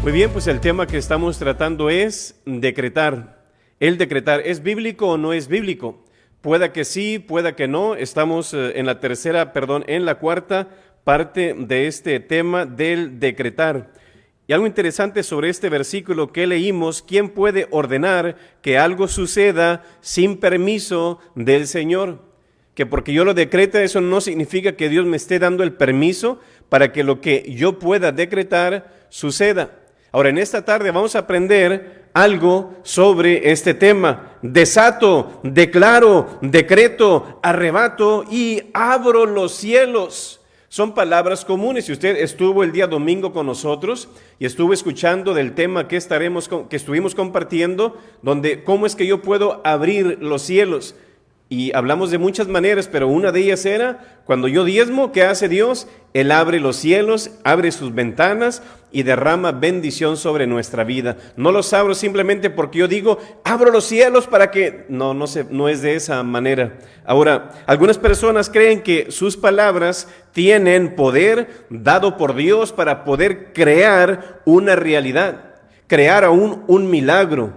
Muy bien, pues el tema que estamos tratando es decretar. El decretar, ¿es bíblico o no es bíblico? Pueda que sí, pueda que no. Estamos en la cuarta parte de este tema del decretar. Y algo interesante sobre este versículo que leímos: ¿quién puede ordenar que algo suceda sin permiso del Señor? Que porque yo lo decrete, eso no significa que Dios me esté dando el permiso para que lo que yo pueda decretar suceda. Ahora, en esta tarde vamos a aprender algo sobre este tema. Desato, declaro, decreto, arrebato y abro los cielos. Son palabras comunes. Si usted estuvo el día domingo con nosotros y estuvo escuchando del tema que estuvimos compartiendo, donde cómo es que yo puedo abrir los cielos. Y hablamos de muchas maneras, pero una de ellas era, cuando yo diezmo, ¿qué hace Dios? Él abre los cielos, abre sus ventanas y derrama bendición sobre nuestra vida. No los abro simplemente porque yo digo, abro los cielos para que... No es de esa manera. Ahora, algunas personas creen que sus palabras tienen poder dado por Dios para poder crear una realidad, crear aún un milagro.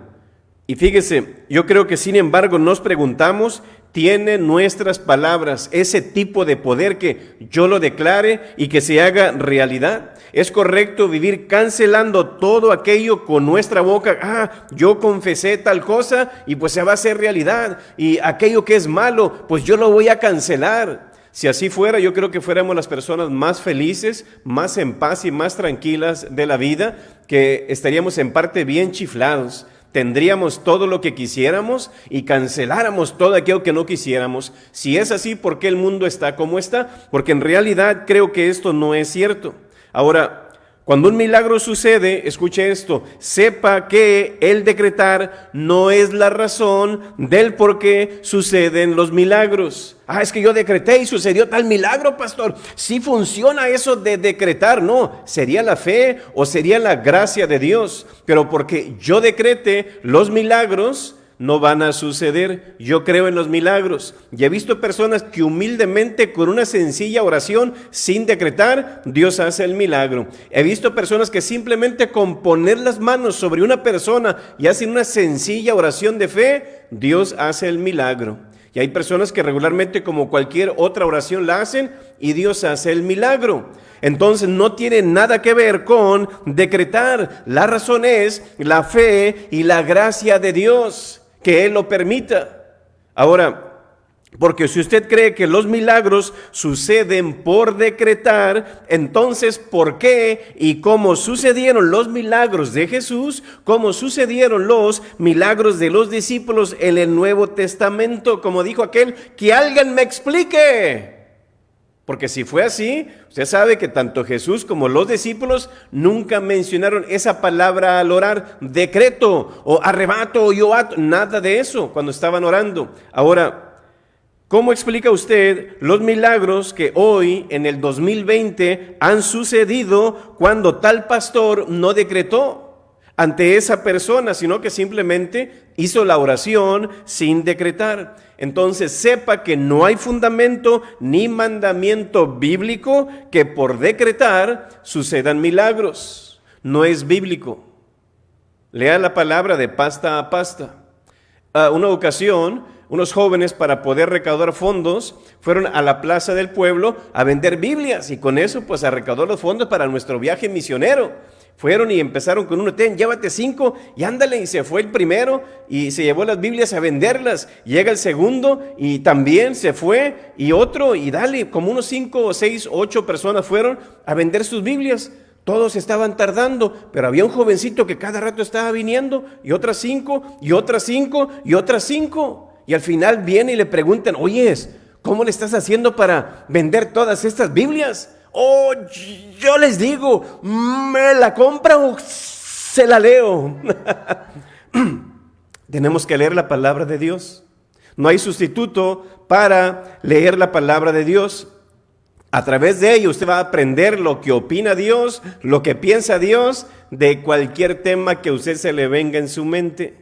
Y fíjese, yo creo que sin embargo nos preguntamos, ¿tiene nuestras palabras ese tipo de poder que yo lo declare y que se haga realidad? ¿Es correcto vivir cancelando todo aquello con nuestra boca? Yo confesé tal cosa y pues se va a hacer realidad. Y aquello que es malo, pues yo lo voy a cancelar. Si así fuera, yo creo que fuéramos las personas más felices, más en paz y más tranquilas de la vida, que estaríamos en parte bien chiflados. Tendríamos todo lo que quisiéramos y canceláramos todo aquello que no quisiéramos. Si es así, ¿por qué el mundo está como está? Porque en realidad creo que esto no es cierto. Ahora, cuando un milagro sucede, escuche esto, sepa que el decretar no es la razón del por qué suceden los milagros. Es que yo decreté y sucedió tal milagro, pastor. Sí funciona eso de decretar. No, sería la fe o sería la gracia de Dios. Pero porque yo decrete, los milagros no van a suceder. Yo creo en los milagros. Y he visto personas que humildemente, con una sencilla oración, sin decretar, Dios hace el milagro. He visto personas que simplemente con poner las manos sobre una persona y hacen una sencilla oración de fe, Dios hace el milagro. Y hay personas que regularmente, como cualquier otra oración, la hacen y Dios hace el milagro. Entonces no tiene nada que ver con decretar. La razón es la fe y la gracia de Dios, que Él lo permita. Ahora, porque si usted cree que los milagros suceden por decretar, entonces ¿por qué y cómo sucedieron los milagros de Jesús? ¿Cómo sucedieron los milagros de los discípulos en el Nuevo Testamento? Como dijo aquel, que alguien me explique. Porque si fue así, usted sabe que tanto Jesús como los discípulos nunca mencionaron esa palabra al orar, decreto o arrebato o yo ato, nada de eso cuando estaban orando. Ahora, ¿cómo explica usted los milagros que hoy en el 2020 han sucedido cuando tal pastor no decretó ante esa persona, sino que simplemente hizo la oración sin decretar? Entonces sepa que no hay fundamento ni mandamiento bíblico que por decretar sucedan milagros. No es bíblico. Lea la palabra de pasta a pasta. Una ocasión, unos jóvenes, para poder recaudar fondos, fueron a la plaza del pueblo a vender Biblias, y con eso pues a recaudar los fondos para nuestro viaje misionero. Fueron y empezaron con uno, llévate 5 y ándale, y se fue el primero y se llevó las Biblias a venderlas. Llega el segundo y también se fue, y otro, y dale, como unos 5 o 6, 8 personas fueron a vender sus Biblias. Todos estaban tardando, pero había un jovencito que cada rato estaba viniendo, y otras 5, y otras 5, y otras 5. Y al final viene y le preguntan, oyes, ¿cómo le estás haciendo para vender todas estas Biblias? Yo les digo, ¿me la compran o se la leo? Tenemos que leer la palabra de Dios. No hay sustituto para leer la palabra de Dios. A través de ello usted va a aprender lo que opina Dios, lo que piensa Dios de cualquier tema que a usted se le venga en su mente.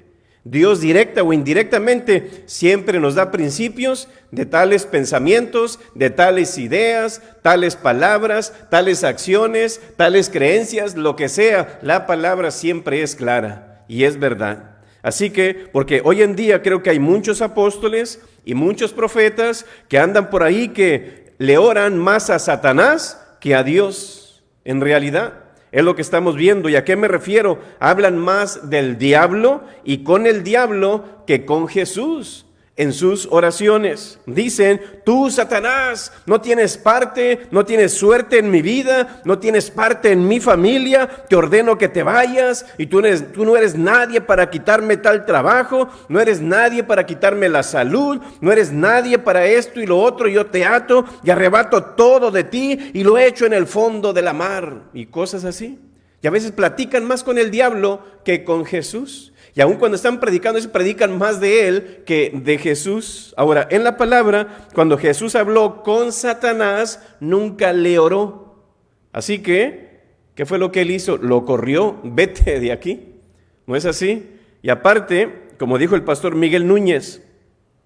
Dios directa o indirectamente siempre nos da principios de tales pensamientos, de tales ideas, tales palabras, tales acciones, tales creencias, lo que sea. La palabra siempre es clara y es verdad. Así que, porque hoy en día creo que hay muchos apóstoles y muchos profetas que andan por ahí que le oran más a Satanás que a Dios. En realidad es lo que estamos viendo. ¿Y a qué me refiero? Hablan más del diablo y con el diablo que con Jesús en sus oraciones. Dicen: tú, Satanás, no tienes parte, no tienes suerte en mi vida, no tienes parte en mi familia, te ordeno que te vayas, y tú no eres nadie para quitarme tal trabajo, no eres nadie para quitarme la salud, no eres nadie para esto y lo otro, yo te ato y arrebato todo de ti y lo echo en el fondo de la mar, y cosas así. Y a veces platican más con el diablo que con Jesús. Y aun cuando están predicando, ellos predican más de él que de Jesús. Ahora, en la palabra, cuando Jesús habló con Satanás, nunca le oró. Así que, ¿qué fue lo que él hizo? Lo corrió: vete de aquí. ¿No es así? Y aparte, como dijo el pastor Miguel Núñez,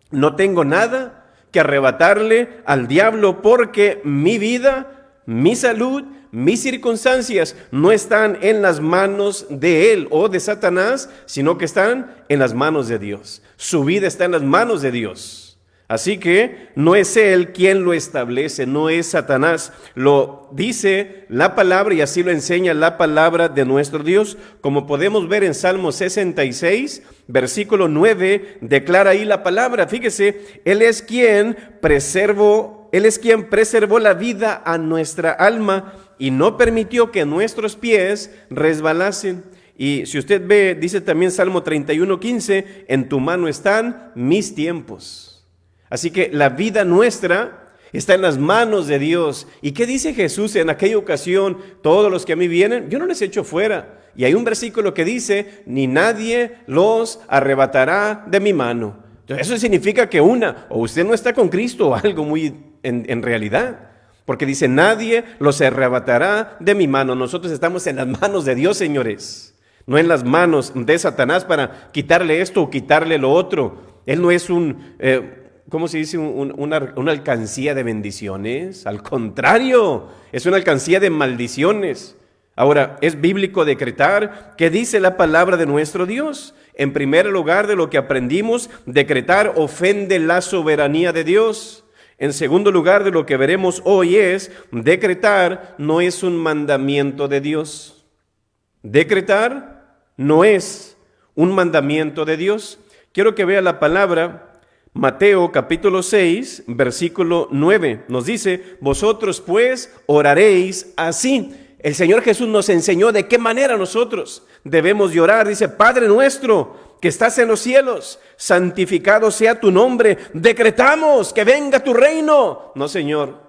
no tengo nada que arrebatarle al diablo, porque mi vida, mi salud, mis circunstancias no están en las manos de él o de Satanás, sino que están en las manos de Dios. Su vida está en las manos de Dios. Así que no es él quien lo establece, no es Satanás. Lo dice la palabra y así lo enseña la palabra de nuestro Dios. Como podemos ver en Salmo 66, versículo 9, declara ahí la palabra. Fíjese, Él es quien preservó la vida a nuestra alma y no permitió que nuestros pies resbalasen. Y si usted ve, dice también Salmo 31:15, en tu mano están mis tiempos. Así que la vida nuestra está en las manos de Dios. ¿Y qué dice Jesús en aquella ocasión? Todos los que a mí vienen, yo no les echo fuera. Y hay un versículo que dice: ni nadie los arrebatará de mi mano. Entonces, eso significa que o usted no está con Cristo o algo muy en realidad. Porque dice: nadie los arrebatará de mi mano. Nosotros estamos en las manos de Dios, señores. No en las manos de Satanás para quitarle esto o quitarle lo otro. Él no es ¿cómo se dice? Una alcancía de bendiciones. Al contrario, es una alcancía de maldiciones. Ahora, es bíblico decretar. ¿Qué dice la palabra de nuestro Dios? En primer lugar, de lo que aprendimos, decretar ofende la soberanía de Dios. En segundo lugar, de lo que veremos hoy es: decretar no es un mandamiento de Dios. Decretar no es un mandamiento de Dios. Quiero que vea la palabra. Mateo capítulo 6, versículo 9. Nos dice: vosotros pues oraréis así. El Señor Jesús nos enseñó de qué manera nosotros debemos de orar. Dice: Padre nuestro que estás en los cielos, santificado sea tu nombre. Decretamos que venga tu reino. No, Señor,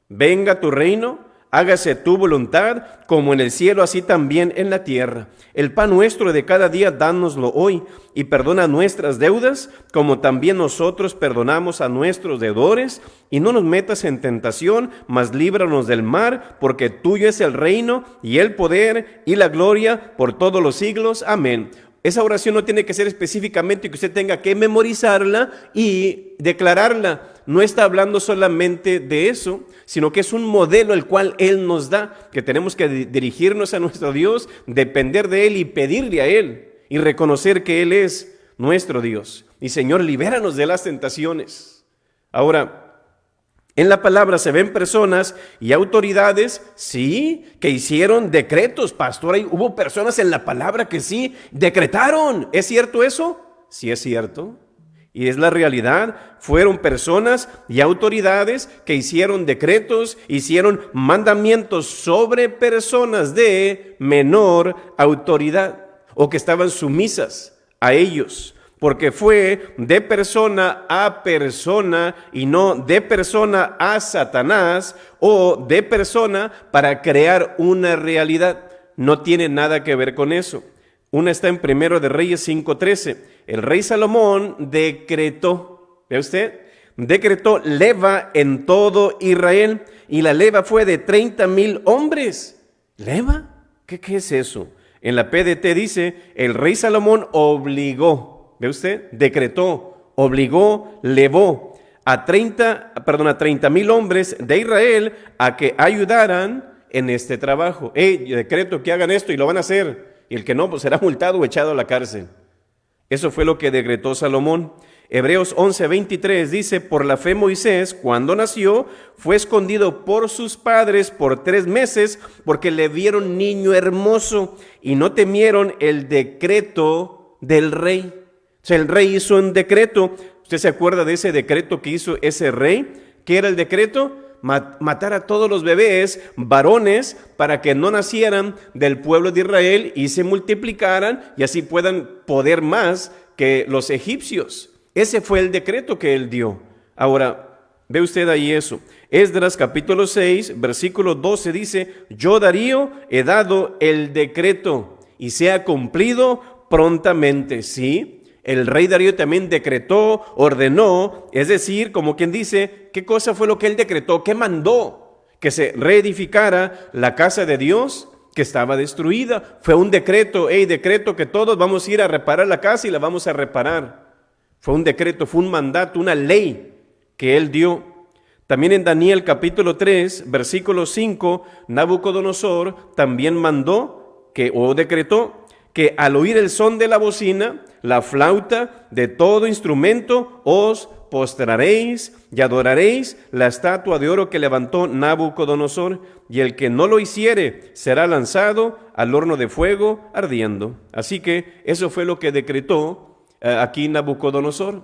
venga tu reino, hágase tu voluntad, como en el cielo, así también en la tierra. El pan nuestro de cada día, dánoslo hoy, y perdona nuestras deudas, como también nosotros perdonamos a nuestros deudores, y no nos metas en tentación, mas líbranos del mal, porque tuyo es el reino, y el poder, y la gloria, por todos los siglos. Amén. Esa oración no tiene que ser específicamente que usted tenga que memorizarla y declararla. No está hablando solamente de eso, sino que es un modelo el cual Él nos da, que tenemos que dirigirnos a nuestro Dios, depender de Él y pedirle a Él y reconocer que Él es nuestro Dios. Y Señor, libéranos de las tentaciones. Ahora, en la palabra se ven personas y autoridades, sí, que hicieron decretos. Pastor, hubo personas en la palabra que sí decretaron. ¿Es cierto eso? Sí, es cierto. Y es la realidad. Fueron personas y autoridades que hicieron decretos, hicieron mandamientos sobre personas de menor autoridad o que estaban sumisas a ellos. Porque fue de persona a persona y no de persona a Satanás o de persona para crear una realidad. No tiene nada que ver con eso. Una está en Primero de Reyes 5:13. El rey Salomón decretó, ¿ve usted? Decretó leva en todo Israel, y la leva fue de 30,000 hombres. ¿Leva? ¿Qué es eso? En la PDT dice: el rey Salomón obligó. ¿Ve usted? Decretó, obligó, levó a 30,000 hombres de Israel a que ayudaran en este trabajo. Yo decreto que hagan esto y lo van a hacer. Y el que no, pues será multado o echado a la cárcel. Eso fue lo que decretó Salomón. Hebreos 11:23 dice, por la fe Moisés, cuando nació, fue escondido por sus padres por 3 meses, porque le vieron niño hermoso y no temieron el decreto del rey. O sea, el rey hizo un decreto. ¿Usted se acuerda de ese decreto que hizo ese rey? ¿Qué era el decreto? Matar a todos los bebés varones para que no nacieran del pueblo de Israel y se multiplicaran y así puedan poder más que los egipcios. Ese fue el decreto que él dio. Ahora, ve usted ahí eso. Esdras capítulo 6, versículo 12 dice, yo Darío he dado el decreto y sea cumplido prontamente. Sí, el rey Darío también decretó, ordenó, es decir, como quien dice, ¿qué cosa fue lo que él decretó? ¿Qué mandó? Que se reedificara la casa de Dios que estaba destruida. Fue un decreto, decreto que todos vamos a ir a reparar la casa y la vamos a reparar. Fue un decreto, fue un mandato, una ley que él dio. También en Daniel capítulo 3, versículo 5, Nabucodonosor también mandó o decretó que al oír el son de la bocina, la flauta, de todo instrumento, os postraréis y adoraréis la estatua de oro que levantó Nabucodonosor, y el que no lo hiciere será lanzado al horno de fuego ardiendo. Así que eso fue lo que decretó aquí Nabucodonosor.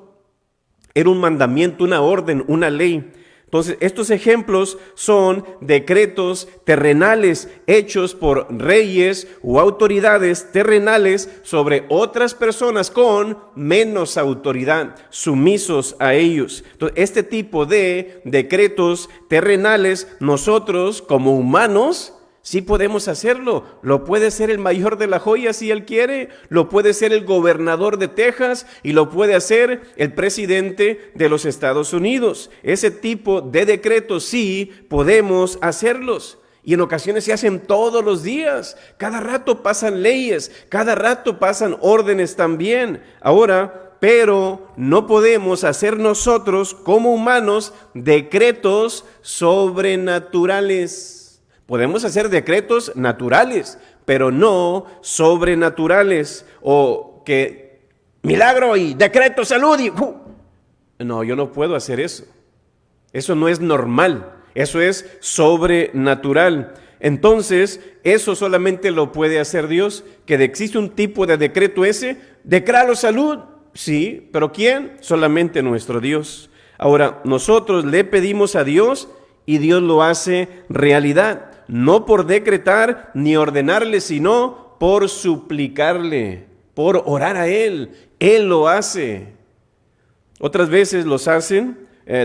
Era un mandamiento, una orden, una ley. Entonces, estos ejemplos son decretos terrenales hechos por reyes o autoridades terrenales sobre otras personas con menos autoridad, sumisos a ellos. Entonces, este tipo de decretos terrenales, nosotros como humanos, sí podemos hacerlo. Lo puede ser el mayor de la joya si él quiere, lo puede ser el gobernador de Texas y lo puede hacer el presidente de los Estados Unidos. Ese tipo de decretos sí podemos hacerlos. Y en ocasiones se hacen todos los días. Cada rato pasan leyes, cada rato pasan órdenes también. Ahora, pero no podemos hacer nosotros como humanos decretos sobrenaturales. Podemos hacer decretos naturales, pero no sobrenaturales. O que milagro y decreto salud y... No, yo no puedo hacer eso. Eso no es normal. Eso es sobrenatural. Entonces, eso solamente lo puede hacer Dios. Que existe un tipo de decreto ese. Declaro salud. Sí, pero ¿quién? Solamente nuestro Dios. Ahora, nosotros le pedimos a Dios y Dios lo hace realidad. No por decretar ni ordenarle, sino por suplicarle, por orar a Él. Él lo hace. Otras veces los hacen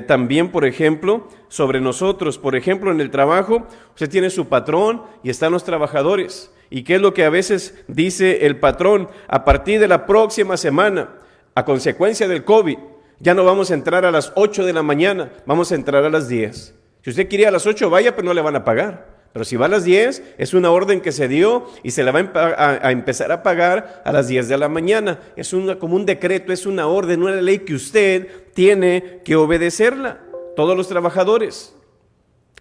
también, por ejemplo, sobre nosotros. Por ejemplo, en el trabajo, usted tiene su patrón y están los trabajadores. ¿Y qué es lo que a veces dice el patrón? A partir de la próxima semana, a consecuencia del COVID, ya no vamos a entrar a las 8 de la mañana, vamos a entrar a las 10. Si usted quiere a las 8, vaya, pero no le van a pagar. Pero si va a las 10, es una orden que se dio y se la va a empezar a pagar a las 10 de la mañana. Es como un decreto, es una orden, una ley que usted tiene que obedecerla. Todos los trabajadores.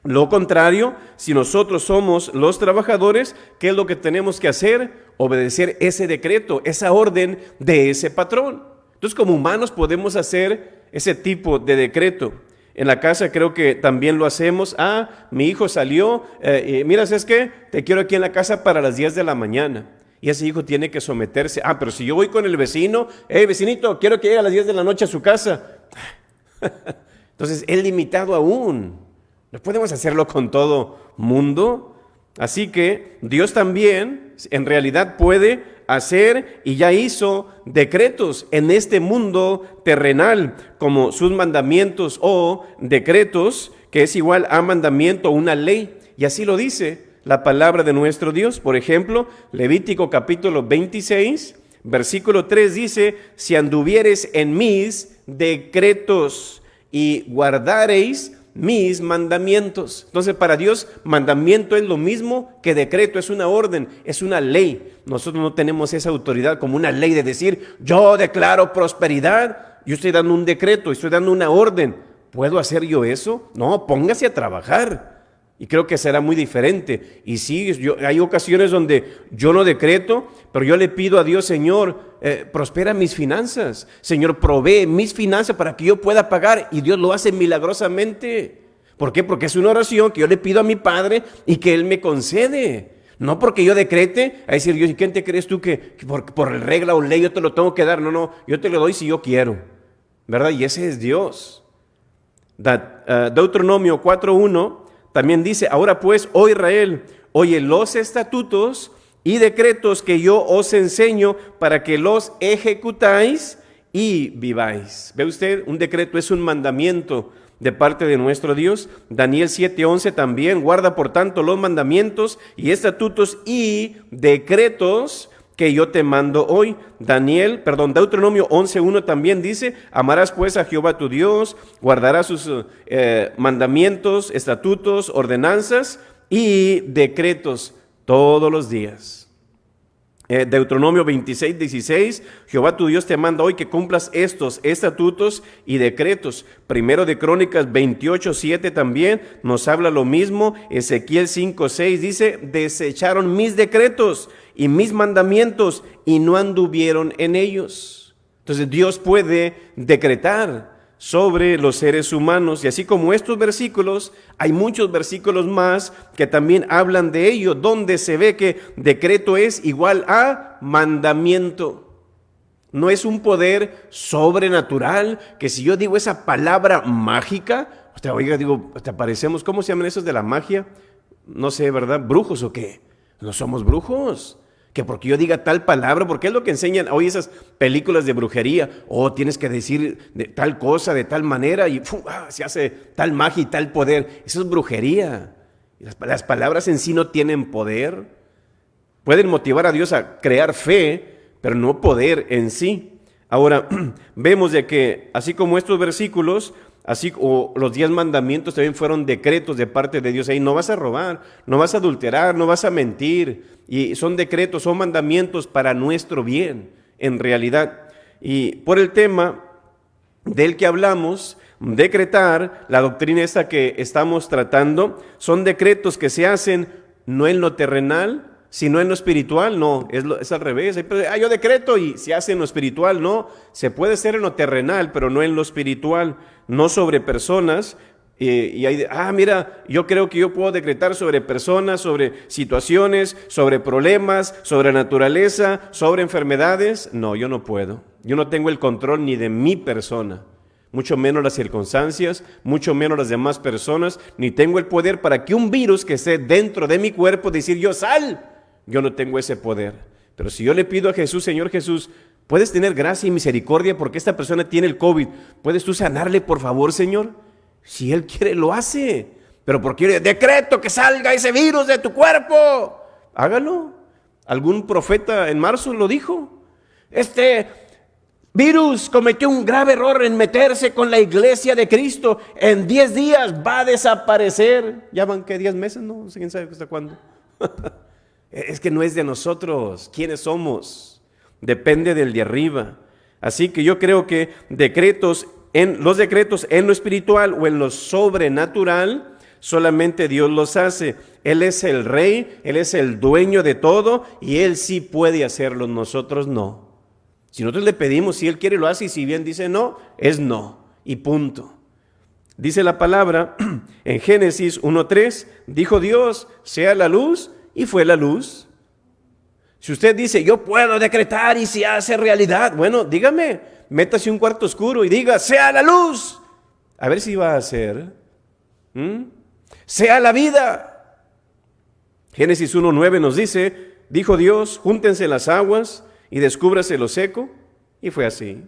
Lo contrario, si nosotros somos los trabajadores, ¿qué es lo que tenemos que hacer? Obedecer ese decreto, esa orden de ese patrón. Entonces, como humanos podemos hacer ese tipo de decreto. En la casa creo que también lo hacemos. Mi hijo salió, mira, ¿sabes qué? Te quiero aquí en la casa para las 10 de la mañana. Y ese hijo tiene que someterse. Pero si yo voy con el vecino, vecinito, quiero que llegue a las 10 de la noche a su casa. Entonces, es limitado aún. No podemos hacerlo con todo mundo. Así que Dios también, en realidad, puede hacer y ya hizo decretos en este mundo terrenal, como sus mandamientos o decretos, que es igual a mandamiento, una ley. Y así lo dice la palabra de nuestro Dios. Por ejemplo, Levítico capítulo 26, versículo 3 dice: si anduviereis en mis decretos y guardareis mis mandamientos. Entonces, para Dios, mandamiento es lo mismo que decreto, es una orden, es una ley. Nosotros no tenemos esa autoridad como una ley de decir, yo declaro prosperidad, yo estoy dando un decreto, estoy dando una orden. ¿Puedo hacer yo eso? No, póngase a trabajar. Y creo que será muy diferente. Y sí, hay ocasiones donde yo no decreto, pero yo le pido a Dios, Señor, prospera mis finanzas. Señor, provee mis finanzas para que yo pueda pagar. Y Dios lo hace milagrosamente. ¿Por qué? Porque es una oración que yo le pido a mi Padre y que Él me concede. No porque yo decrete, a decir, Dios, ¿y quién te crees tú que por regla o ley yo te lo tengo que dar? No, yo te lo doy si yo quiero. ¿Verdad? Y ese es Dios. Deuteronomio 4:1 también dice, ahora pues, oh Israel, oye los estatutos y decretos que yo os enseño para que los ejecutáis y viváis. ¿Ve usted? Un decreto es un mandamiento de parte de nuestro Dios. Daniel 7:11 también, guarda por tanto los mandamientos y estatutos y decretos que yo te mando hoy. Deuteronomio 11:1 también dice, amarás pues a Jehová tu Dios, guardarás sus mandamientos, estatutos, ordenanzas y decretos todos los días. Deuteronomio 26:16, Jehová tu Dios te manda hoy que cumplas estos estatutos y decretos. Primero de Crónicas 28:7 también nos habla lo mismo. Ezequiel 5:6 dice, desecharon mis decretos y mis mandamientos y no anduvieron en ellos. Entonces Dios puede decretar sobre los seres humanos, y así como estos versículos, hay muchos versículos más que también hablan de ello, donde se ve que decreto es igual a mandamiento. No es un poder sobrenatural, que si yo digo esa palabra mágica, hasta parecemos, ¿cómo se llaman esos de la magia? No sé, ¿verdad? ¿Brujos o qué? No somos brujos. Que porque yo diga tal palabra, porque es lo que enseñan hoy esas películas de brujería. Tienes que decir de tal cosa, de tal manera, y se hace tal magia y tal poder. Eso es brujería. Las palabras en sí no tienen poder. Pueden motivar a Dios a crear fe, pero no poder en sí. Ahora, vemos de que así como estos versículos, o los 10 mandamientos también fueron decretos de parte de Dios. Ahí no vas a robar, no vas a adulterar, no vas a mentir. Y son decretos, son mandamientos para nuestro bien, en realidad. Y por el tema del que hablamos, decretar, la doctrina esta que estamos tratando, son decretos que se hacen no en lo terrenal, sino en lo espiritual. No, es al revés. Yo decreto y se hace en lo espiritual. No, se puede hacer en lo terrenal, pero no en lo espiritual, no sobre personas. Mira, yo creo que yo puedo decretar sobre personas, sobre situaciones, sobre problemas, sobre naturaleza, sobre enfermedades. No, yo no puedo. Yo no tengo el control ni de mi persona, mucho menos las circunstancias, mucho menos las demás personas, ni tengo el poder para que un virus que esté dentro de mi cuerpo decir yo sal. Yo no tengo ese poder. Pero si yo le pido a Jesús, Señor Jesús, puedes tener gracia y misericordia porque esta persona tiene el COVID, ¿puedes tú sanarle por favor, Señor? Si Él quiere, lo hace. Pero porque yo decreto que salga ese virus de tu cuerpo, hágalo. Algún profeta en marzo lo dijo. Este virus cometió un grave error en meterse con la iglesia de Cristo. En 10 días va a desaparecer. ¿Ya van qué? 10 meses? No sé quién sabe hasta cuándo. Es que no es de nosotros. ¿Quiénes somos? Depende del de arriba. Así que yo creo que los decretos en lo espiritual o en lo sobrenatural, solamente Dios los hace. Él es el rey, Él es el dueño de todo y Él sí puede hacerlo, nosotros no. Si nosotros le pedimos, si Él quiere lo hace, y si bien dice no, es no y punto. Dice la palabra en Génesis 1:3, dijo Dios, sea la luz, y fue la luz. Si usted dice, yo puedo decretar y se hace realidad, bueno, dígame, métase un cuarto oscuro y diga, sea la luz. A ver si va a hacer. Sea la vida. Génesis 1:9 nos dice, dijo Dios, júntense las aguas y descúbrase lo seco. Y fue así.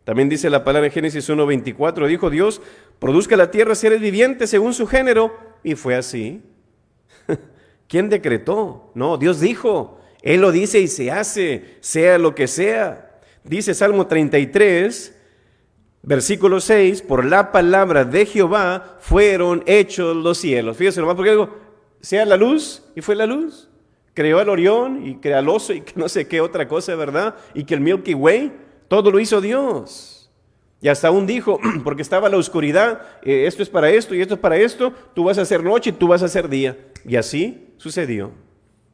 También dice la palabra en Génesis 1:24, dijo Dios, produzca la tierra seres vivientes según su género. Y fue así. ¿Quién decretó? No, Dios dijo. Él lo dice y se hace, sea lo que sea. Dice Salmo 33, Versículo 6, por la palabra de Jehová fueron hechos los cielos. Fíjese nomás, porque digo, sea la luz, y fue la luz. Creó al Orión, y creó al oso, y que no sé qué otra cosa, ¿verdad? Y que el Milky Way, todo lo hizo Dios. Y hasta aún dijo, porque estaba la oscuridad, esto es para esto, y esto es para esto, tú vas a hacer noche, y tú vas a hacer día. Y así sucedió.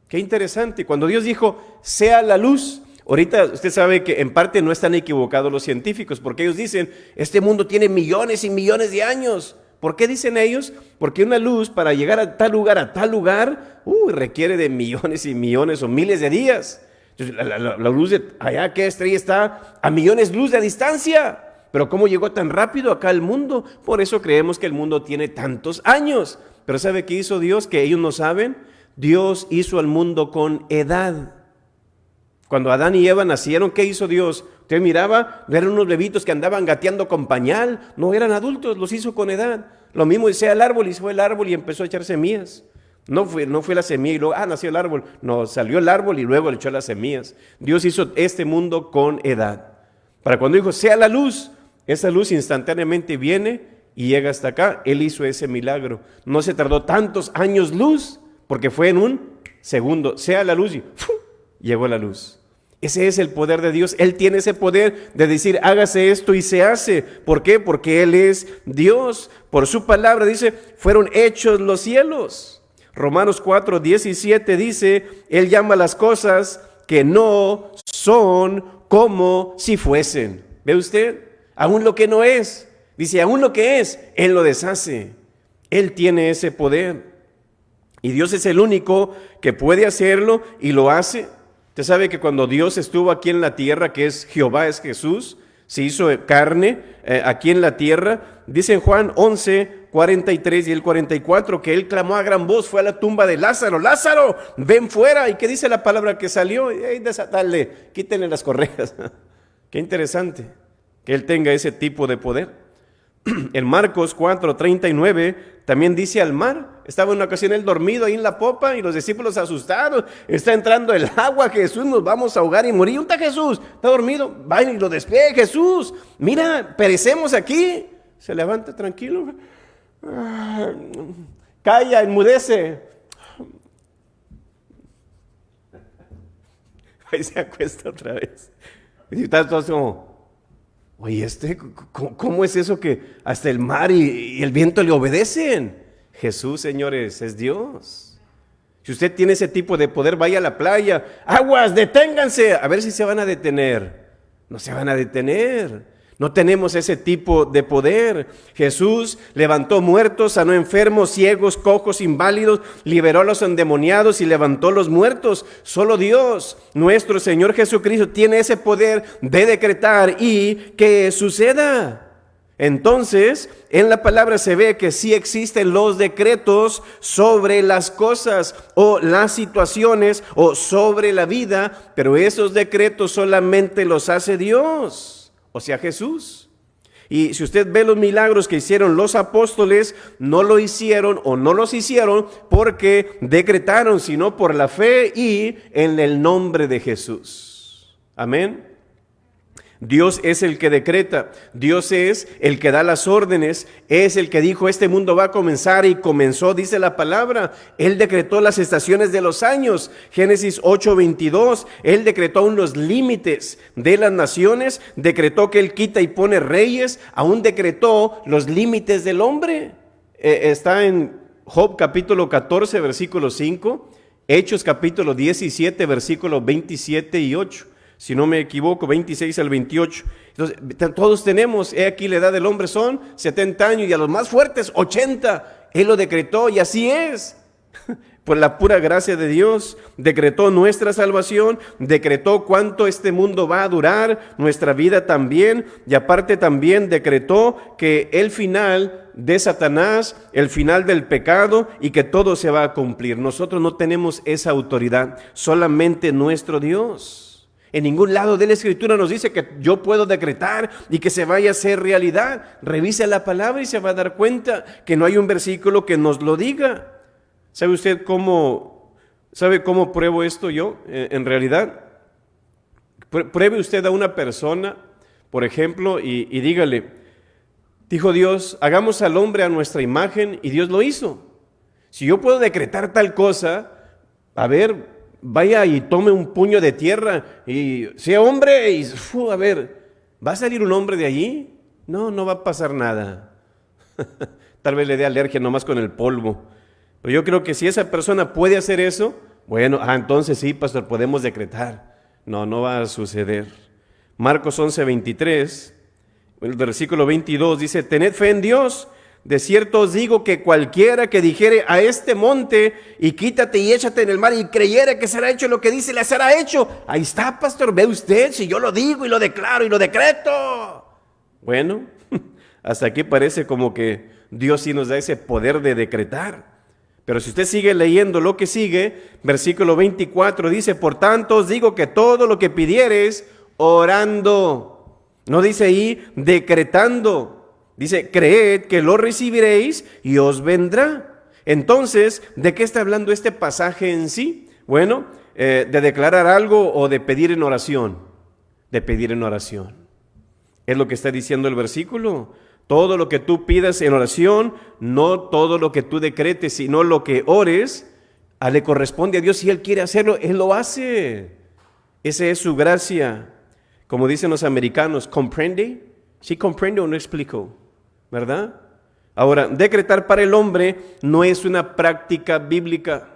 Qué interesante, cuando Dios dijo, sea la luz. Ahorita usted sabe que en parte no están equivocados los científicos, porque ellos dicen, este mundo tiene millones y millones de años. ¿Por qué dicen ellos? Porque una luz para llegar a tal lugar, requiere de millones y millones o miles de días. Entonces, la luz de allá, ¿qué estrella está? A millones de luz de distancia. Pero ¿cómo llegó tan rápido acá al mundo? Por eso creemos que el mundo tiene tantos años. Pero ¿sabe qué hizo Dios? Que ellos no saben. Dios hizo al mundo con edad. Cuando Adán y Eva nacieron, ¿qué hizo Dios? Usted miraba, eran unos bebitos que andaban gateando con pañal, no eran adultos, los hizo con edad. Lo mismo decía el árbol, y fue el árbol y empezó a echar semillas. No fue la semilla y luego, nació el árbol. No, salió el árbol y luego le echó las semillas. Dios hizo este mundo con edad. Para cuando dijo, sea la luz, esa luz instantáneamente viene y llega hasta acá. Él hizo ese milagro. No se tardó tantos años luz, porque fue en un segundo. Sea la luz y ¡fum! Llegó la luz. Ese es el poder de Dios. Él tiene ese poder de decir, hágase esto y se hace. ¿Por qué? Porque Él es Dios. Por su palabra dice, fueron hechos los cielos. Romanos 4:17 dice, Él llama las cosas que no son como si fuesen. ¿Ve usted? Aún lo que no es. Dice, aún lo que es, Él lo deshace. Él tiene ese poder. Y Dios es el único que puede hacerlo y lo hace. Usted sabe que cuando Dios estuvo aquí en la tierra, que es Jehová, es Jesús, se hizo carne aquí en la tierra. Dice en Juan 11:43 y el 44 que Él clamó a gran voz, fue a la tumba de Lázaro, Lázaro, ven fuera. ¿Y qué dice la palabra que salió? Desatarle, quítenle las correas. Qué interesante que Él tenga ese tipo de poder. En Marcos 4:39 también dice al mar, estaba en una ocasión Él dormido ahí en la popa y los discípulos asustados, está entrando el agua, Jesús, nos vamos a ahogar y morir. ¿Dónde está Jesús? Está dormido, vayan y lo despide, Jesús, mira, perecemos aquí. Se levanta tranquilo, calla, enmudece. Ahí se acuesta otra vez. Y está todo como, oye, ¿cómo es eso que hasta el mar y el viento le obedecen? Jesús, señores, es Dios. Si usted tiene ese tipo de poder, vaya a la playa. Aguas, deténganse. A ver si se van a detener. No se van a detener. No tenemos ese tipo de poder. Jesús levantó muertos, sanó enfermos, ciegos, cojos, inválidos, liberó a los endemoniados y levantó los muertos. Solo Dios, nuestro Señor Jesucristo, tiene ese poder de decretar y que suceda. Entonces, en la palabra se ve que sí existen los decretos sobre las cosas o las situaciones o sobre la vida, pero esos decretos solamente los hace Dios, o sea, Jesús. Y si usted ve los milagros que hicieron los apóstoles, no lo hicieron o no los hicieron porque decretaron, sino por la fe y en el nombre de Jesús. Amén. Dios es el que decreta, Dios es el que da las órdenes, es el que dijo este mundo va a comenzar y comenzó, dice la palabra. Él decretó las estaciones de los años, Génesis 8:22, Él decretó aún los límites de las naciones, decretó que Él quita y pone reyes, aún decretó los límites del hombre. Está en Job capítulo 14 versículo 5, Hechos capítulo 17 versículo 27 y 8. Si no me equivoco, 26 al 28. Entonces, todos tenemos, aquí la edad del hombre son 70 años y a los más fuertes 80. Él lo decretó y así es. Por la pura gracia de Dios, decretó nuestra salvación, decretó cuánto este mundo va a durar, nuestra vida también, y aparte también decretó que el final de Satanás, el final del pecado y que todo se va a cumplir. Nosotros no tenemos esa autoridad, solamente nuestro Dios. En ningún lado de la Escritura nos dice que yo puedo decretar y que se vaya a hacer realidad. Revise la palabra y se va a dar cuenta que no hay un versículo que nos lo diga. ¿Sabe usted cómo pruebo esto yo? En realidad, pruebe usted a una persona, por ejemplo, y dígale, Dijo Dios, hagamos al hombre a nuestra imagen, y Dios lo hizo. Si yo puedo decretar tal cosa, a ver, vaya y tome un puño de tierra y sea hombre y a ver, ¿va a salir un hombre de allí? No, no va a pasar nada. Tal vez le dé alergia nomás con el polvo. Pero yo creo que si esa persona puede hacer eso, bueno, entonces sí, pastor, podemos decretar. No, no va a suceder. Marcos 11:23, el versículo 22 dice, tened fe en Dios. De cierto os digo que cualquiera que dijere a este monte y quítate y échate en el mar y creyere que será hecho lo que dice, le será hecho. Ahí está, pastor, ve usted, si yo lo digo y lo declaro y lo decreto. Bueno, hasta aquí parece como que Dios sí nos da ese poder de decretar. Pero si usted sigue leyendo lo que sigue, versículo 24 dice, por tanto os digo que todo lo que pidiereis orando, no dice ahí decretando. Dice, creed que lo recibiréis y os vendrá. Entonces, ¿de qué está hablando este pasaje en sí? Bueno, de declarar algo o de pedir en oración. De pedir en oración. Es lo que está diciendo el versículo. Todo lo que tú pidas en oración, no todo lo que tú decretes, sino lo que ores, le corresponde a Dios. Si Él quiere hacerlo, Él lo hace. Esa es su gracia. Como dicen los americanos, ¿comprende? ¿Sí comprende o no explico? ¿Verdad? Ahora, decretar para el hombre no es una práctica bíblica.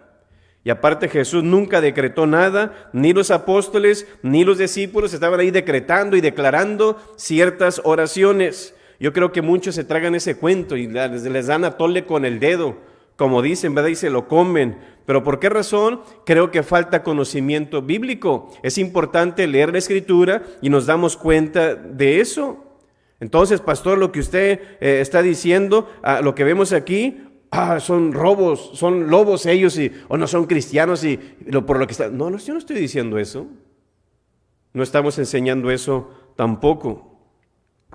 Y aparte Jesús nunca decretó nada, ni los apóstoles, ni los discípulos estaban ahí decretando y declarando ciertas oraciones. Yo creo que muchos se tragan ese cuento y les dan a tole con el dedo, como dicen, ¿verdad? Y se lo comen. ¿Pero por qué razón? Creo que falta conocimiento bíblico. Es importante leer la Escritura y nos damos cuenta de eso. Entonces, pastor, lo que usted está diciendo, lo que vemos aquí, son lobos ellos, o no son cristianos, por lo que está. No, yo no estoy diciendo eso. No estamos enseñando eso tampoco.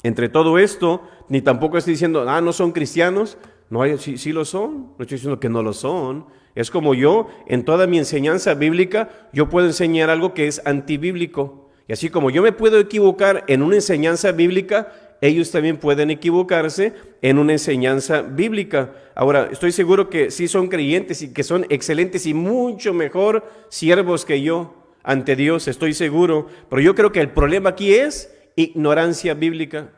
Entre todo esto, ni tampoco estoy diciendo, no son cristianos. No, sí lo son. No estoy diciendo que no lo son. Es como yo, en toda mi enseñanza bíblica, yo puedo enseñar algo que es antibíblico. Y así como yo me puedo equivocar en una enseñanza bíblica, ellos también pueden equivocarse en una enseñanza bíblica. Ahora, estoy seguro que sí son creyentes y que son excelentes y mucho mejor siervos que yo ante Dios, estoy seguro. Pero yo creo que el problema aquí es ignorancia bíblica.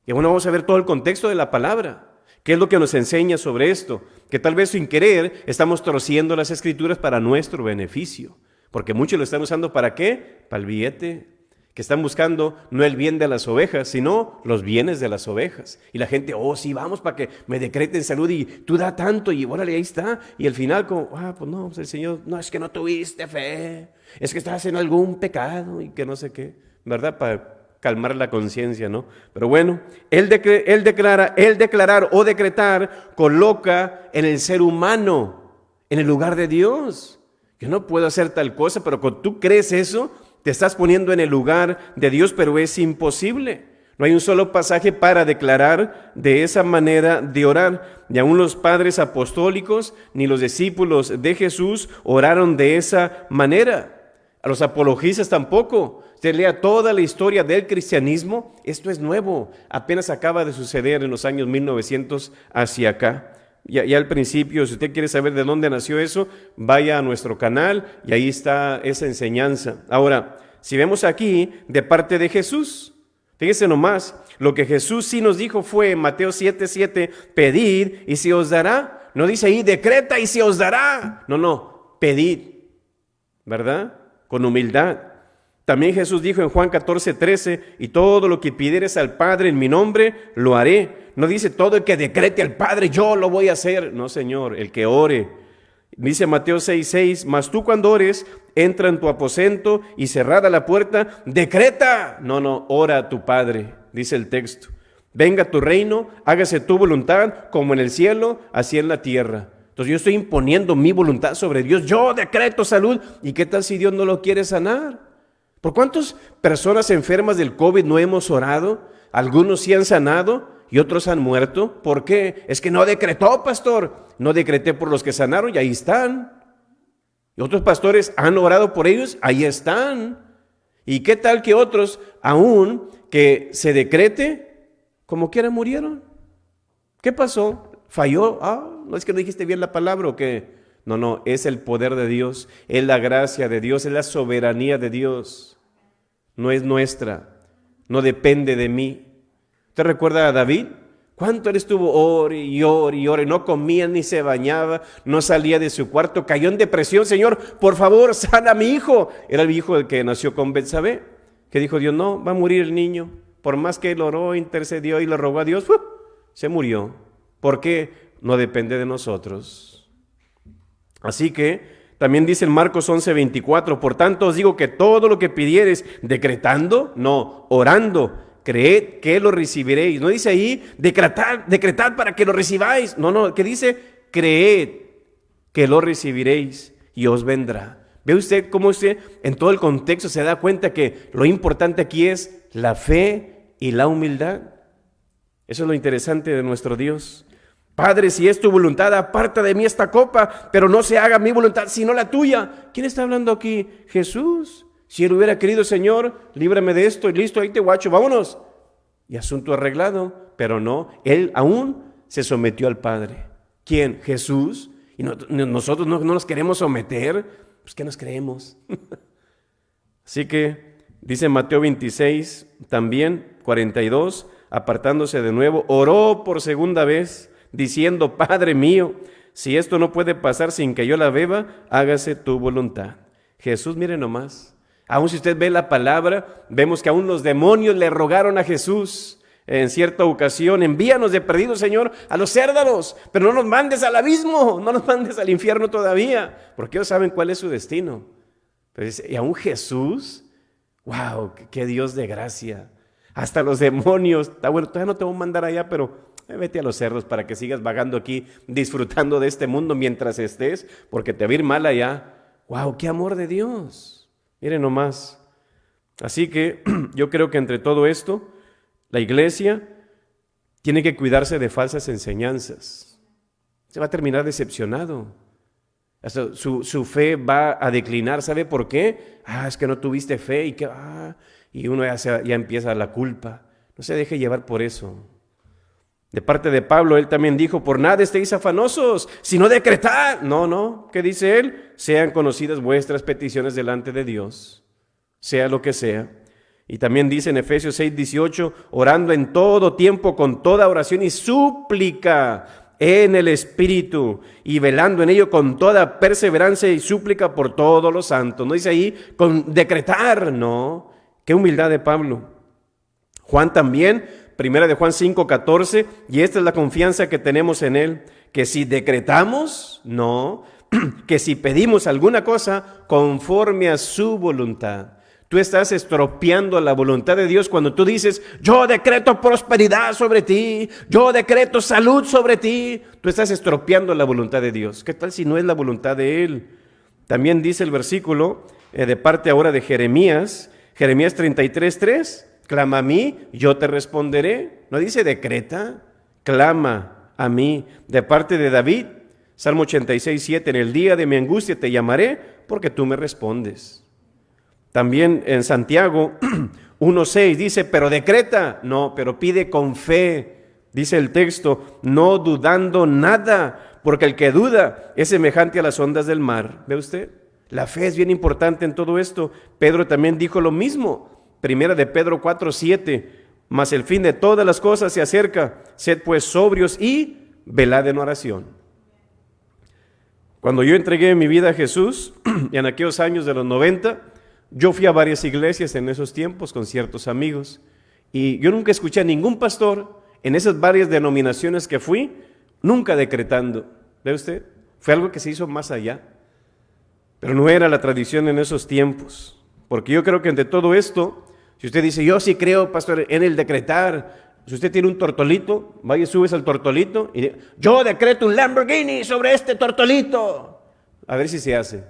Y bueno, vamos a ver todo el contexto de la palabra. ¿Qué es lo que nos enseña sobre esto? Que tal vez sin querer estamos torciendo las Escrituras para nuestro beneficio. Porque muchos lo están usando ¿para qué? Para el billete. Que están buscando no el bien de las ovejas, sino los bienes de las ovejas. Y la gente, sí, vamos para que me decreten salud y tú da tanto y órale, ahí está. Y al final como, pues no, pues el Señor, no, es que no tuviste fe, es que estás en algún pecado y que no sé qué, ¿verdad? Para calmar la conciencia, ¿no? Pero bueno, el declarar o decretar coloca en el ser humano, en el lugar de Dios. Yo no puedo hacer tal cosa, pero cuando tú crees eso, te estás poniendo en el lugar de Dios, pero es imposible. No hay un solo pasaje para declarar de esa manera de orar. Ni aun los padres apostólicos ni los discípulos de Jesús oraron de esa manera. A los apologistas tampoco. Usted lea toda la historia del cristianismo. Esto es nuevo. Apenas acaba de suceder en los años 1900 hacia acá. Ya al principio, si usted quiere saber de dónde nació eso, vaya a nuestro canal y ahí está esa enseñanza. Ahora, si vemos aquí de parte de Jesús, fíjese nomás, lo que Jesús sí nos dijo fue en Mateo 7:7, pedid y se os dará. No dice ahí, decreta y se os dará. No, pedid, ¿verdad? Con humildad. También Jesús dijo en Juan 14:13, y todo lo que pidieres al Padre en mi nombre, lo haré. No dice todo el que decrete al Padre, yo lo voy a hacer. No, Señor, el que ore. Dice Mateo 6:6, mas tú cuando ores, entra en tu aposento y cerrada la puerta, decreta. No, ora a tu Padre, dice el texto. Venga tu reino, hágase tu voluntad, como en el cielo, así en la tierra. Entonces yo estoy imponiendo mi voluntad sobre Dios. Yo decreto salud. ¿Y qué tal si Dios no lo quiere sanar? ¿Por cuántas personas enfermas del COVID no hemos orado? Algunos sí han sanado y otros han muerto. ¿Por qué? Es que no decretó, pastor. No decreté por los que sanaron y ahí están. Y otros pastores han orado por ellos, ahí están. ¿Y qué tal que otros, aún que se decrete, como quiera murieron? ¿Qué pasó? ¿Falló? No es que no dijiste bien la palabra o qué. No, es el poder de Dios, es la gracia de Dios, es la soberanía de Dios. No es nuestra, no depende de mí. ¿Usted recuerda a David? ¿Cuánto él estuvo ore y ore y ore? No comía ni se bañaba, no salía de su cuarto, cayó en depresión. Señor, por favor, sana a mi hijo. Era el hijo del que nació con Betsabé, que dijo Dios, no, va a morir el niño. Por más que él oró, intercedió y le rogó a Dios, se murió. ¿Por qué? No depende de nosotros. Así que también dice en Marcos 11:24, por tanto os digo que todo lo que pidiereis, decretando, no, orando, creed que lo recibiréis. No dice ahí, decretad para que lo recibáis. No, que dice, creed que lo recibiréis y os vendrá. ¿Ve usted cómo usted en todo el contexto se da cuenta que lo importante aquí es la fe y la humildad? Eso es lo interesante de nuestro Dios. Padre, si es tu voluntad, aparta de mí esta copa, pero no se haga mi voluntad, sino la tuya. ¿Quién está hablando aquí? Jesús. Si él hubiera querido, Señor, líbrame de esto y listo, ahí te guacho, vámonos. Y asunto arreglado, pero no, él aún se sometió al Padre. ¿Quién? Jesús. Y nosotros no nos queremos someter, pues ¿qué nos creemos? Así que dice Mateo 26, también 42, apartándose de nuevo, oró por segunda vez, diciendo, Padre mío, si esto no puede pasar sin que yo la beba, hágase tu voluntad. Jesús, mire nomás, aún si usted ve la palabra, vemos que aún los demonios le rogaron a Jesús en cierta ocasión, envíanos de perdido, Señor, a los cérdalos, pero no nos mandes al abismo, no nos mandes al infierno todavía, porque ellos saben cuál es su destino. Pues, y aún Jesús, wow, qué Dios de gracia. Hasta los demonios, está bueno, todavía no te voy a mandar allá, pero vete a los cerdos para que sigas vagando aquí, disfrutando de este mundo mientras estés, porque te va a ir mal allá. ¡Wow! ¡Qué amor de Dios! Miren nomás. Así que yo creo que entre todo esto, la iglesia tiene que cuidarse de falsas enseñanzas. Se va a terminar decepcionado. Hasta su fe va a declinar. ¿Sabe por qué? Es que no tuviste fe y uno ya empieza la culpa. No se deje llevar por eso. De parte de Pablo, él también dijo, por nada estéis afanosos, sino decretad. No, ¿qué dice él? Sean conocidas vuestras peticiones delante de Dios, sea lo que sea. Y también dice en Efesios 6:18, orando en todo tiempo con toda oración y súplica en el Espíritu, y velando en ello con toda perseverancia y súplica por todos los santos. No dice ahí con decretar, no. Qué humildad de Pablo. Juan también, Primera de Juan 5:14, y esta es la confianza que tenemos en él, que si decretamos, no, que si pedimos alguna cosa conforme a su voluntad. Tú estás estropeando la voluntad de Dios cuando tú dices, yo decreto prosperidad sobre ti, yo decreto salud sobre ti. Tú estás estropeando la voluntad de Dios. ¿Qué tal si no es la voluntad de Él? También dice el versículo de parte ahora de Jeremías 33:3, clama a mí, yo te responderé. No dice decreta, clama a mí. De parte de David, Salmo 86:7, en el día de mi angustia te llamaré porque tú me respondes. También en Santiago 1:6 dice, pero decreta, no, pero pide con fe. Dice el texto, no dudando nada, porque el que duda es semejante a las ondas del mar. ¿Ve usted? La fe es bien importante en todo esto. Pedro también dijo lo mismo. Primera de Pedro 4:7, mas el fin de todas las cosas se acerca, sed pues sobrios y velad en oración. Cuando yo entregué mi vida a Jesús, en aquellos años de los 90, yo fui a varias iglesias en esos tiempos con ciertos amigos, y yo nunca escuché a ningún pastor en esas varias denominaciones que fui, nunca decretando. ¿Ve usted? Fue algo que se hizo más allá, pero no era la tradición en esos tiempos, porque yo creo que entre todo esto, si usted dice, yo sí creo, pastor, en el decretar, si usted tiene un tortolito, vaya y subes al tortolito y dice, yo decreto un Lamborghini sobre este tortolito. A ver si se hace.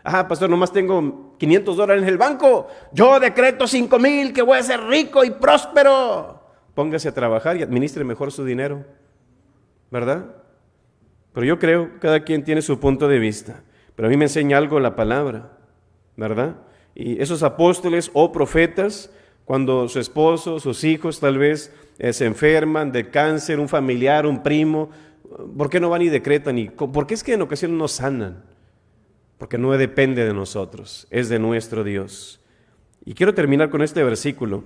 Pastor, nomás tengo $500 en el banco. Yo decreto 5,000 que voy a ser rico y próspero. Póngase a trabajar y administre mejor su dinero, ¿verdad? Pero yo creo, cada quien tiene su punto de vista. Pero a mí me enseña algo la palabra, ¿verdad? Y esos apóstoles o profetas, cuando su esposo, sus hijos tal vez se enferman de cáncer, un familiar, un primo, ¿por qué no van y decretan? ¿Por qué es que en ocasiones no sanan? Porque no depende de nosotros, es de nuestro Dios. Y quiero terminar con este versículo.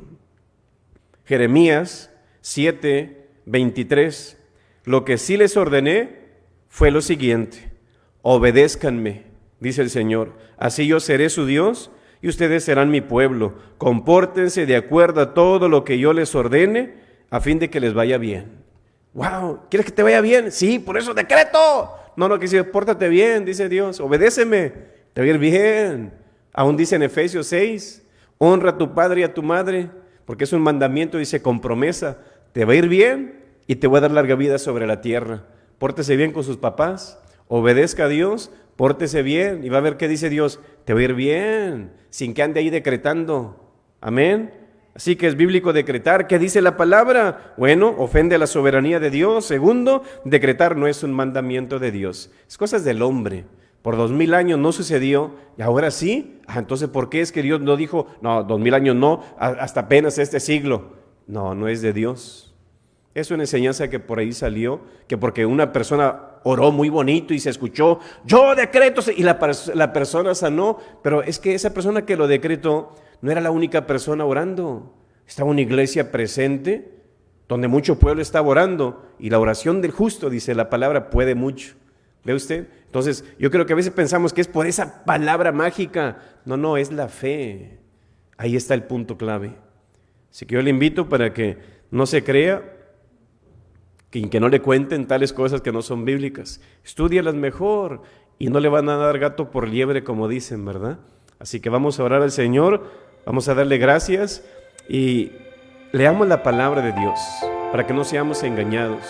Jeremías 7:23. Lo que sí les ordené fue lo siguiente: obedézcanme, dice el Señor, así yo seré su Dios y ustedes serán mi pueblo. Compórtense de acuerdo a todo lo que yo les ordene, a fin de que les vaya bien. ¡Wow! ¿Quieres que te vaya bien? Sí, por eso decreto. No, que dice, pórtate bien, dice Dios, obedéceme, te va a ir bien. Aún dice en Efesios 6, honra a tu padre y a tu madre, porque es un mandamiento, dice, con promesa, te va a ir bien y te voy a dar larga vida sobre la tierra. Pórtese bien con sus papás, obedezca a Dios, pórtese bien y va a ver qué dice Dios, te va a ir bien, sin que ande ahí decretando. Amén. Así que es bíblico decretar. ¿Qué dice la palabra? Bueno, ofende a la soberanía de Dios. Segundo, decretar no es un mandamiento de Dios, es cosas del hombre. Por 2000 años no sucedió y ahora sí. Entonces, ¿por qué es que Dios no dijo, no, 2000 años no, hasta apenas este siglo? No es de Dios. Es una enseñanza que por ahí salió, que porque una persona oró muy bonito y se escuchó, yo decreto, y la persona sanó, pero es que esa persona que lo decretó no era la única persona orando. Estaba una iglesia presente donde mucho pueblo estaba orando y la oración del justo, dice la palabra, puede mucho. ¿Ve usted? Entonces yo creo que a veces pensamos que es por esa palabra mágica. No, es la fe. Ahí está el punto clave. Así que yo le invito para que no se crea, que no le cuenten tales cosas que no son bíblicas. Estúdialas mejor y no le van a dar gato por liebre, como dicen, ¿verdad? Así que vamos a orar al Señor, vamos a darle gracias y leamos la palabra de Dios para que no seamos engañados.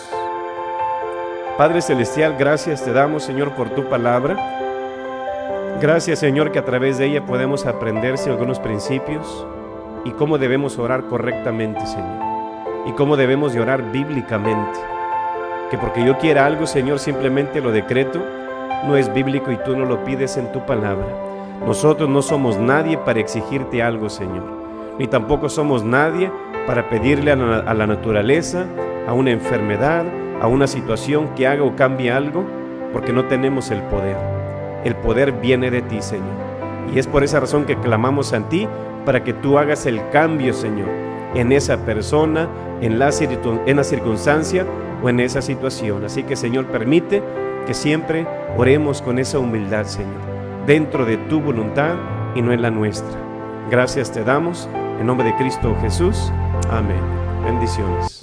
Padre Celestial, gracias te damos, Señor, por tu palabra. Gracias, Señor, que a través de ella podemos aprender algunos principios y cómo debemos orar correctamente, Señor, y cómo debemos de orar bíblicamente. Que porque yo quiera algo, Señor, simplemente lo decreto, no es bíblico y tú no lo pides en tu palabra. Nosotros no somos nadie para exigirte algo, Señor, ni tampoco somos nadie para pedirle a la naturaleza, a una enfermedad, a una situación que haga o cambie algo, porque no tenemos el poder. El poder viene de ti, Señor, y es por esa razón que clamamos a ti para que tú hagas el cambio, Señor, en esa persona, en la circunstancia o en esa situación. Así que, Señor, permite que siempre oremos con esa humildad, Señor, dentro de tu voluntad y no en la nuestra. Gracias te damos, en nombre de Cristo Jesús. Amén. Bendiciones.